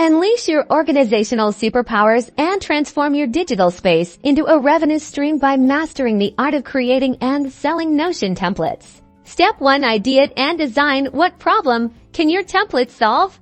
Unleash your organizational superpowers and transform your digital space into a revenue stream by mastering the art of creating and selling Notion templates. Step 1. Ideate and Design. What problem can your template solve?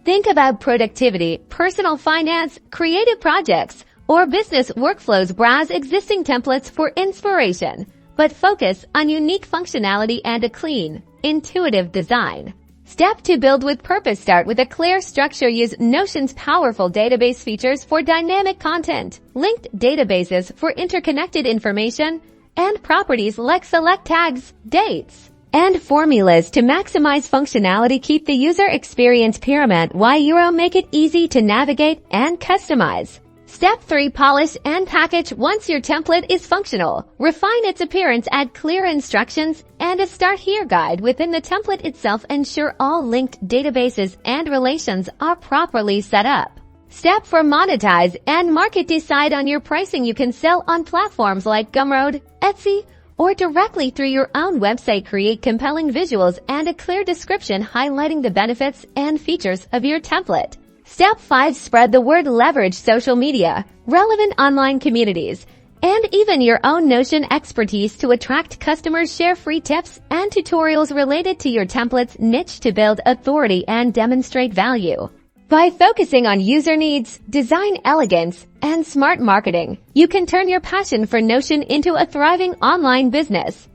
Think about productivity, personal finance, creative projects, or business workflows. Browse existing templates for inspiration, but focus on unique functionality and a clean, intuitive design. Step 2. Build with purpose. Start with a clear structure. Use Notion's powerful database features for dynamic content, linked databases for interconnected information, and properties like select tags, dates, and formulas to maximize functionality. Keep the user experience paramount while you make it easy to navigate and customize. Step 3. Polish and package. Once your template is functional, refine its appearance, add clear instructions, and a Start Here guide within the template itself. Ensure all linked databases and relations are properly set up. Step 4. Monetize and Market. Decide on your pricing. You can sell on platforms like Gumroad, Etsy, or directly through your own website. Create compelling visuals and a clear description highlighting the benefits and features of your template. Step 5. Spread the word. Leverage social media, relevant online communities, and even your own Notion expertise to attract customers. Share free tips and tutorials related to your template's niche to build authority and demonstrate value. By focusing on user needs, design elegance, and smart marketing, you can turn your passion for Notion into a thriving online business.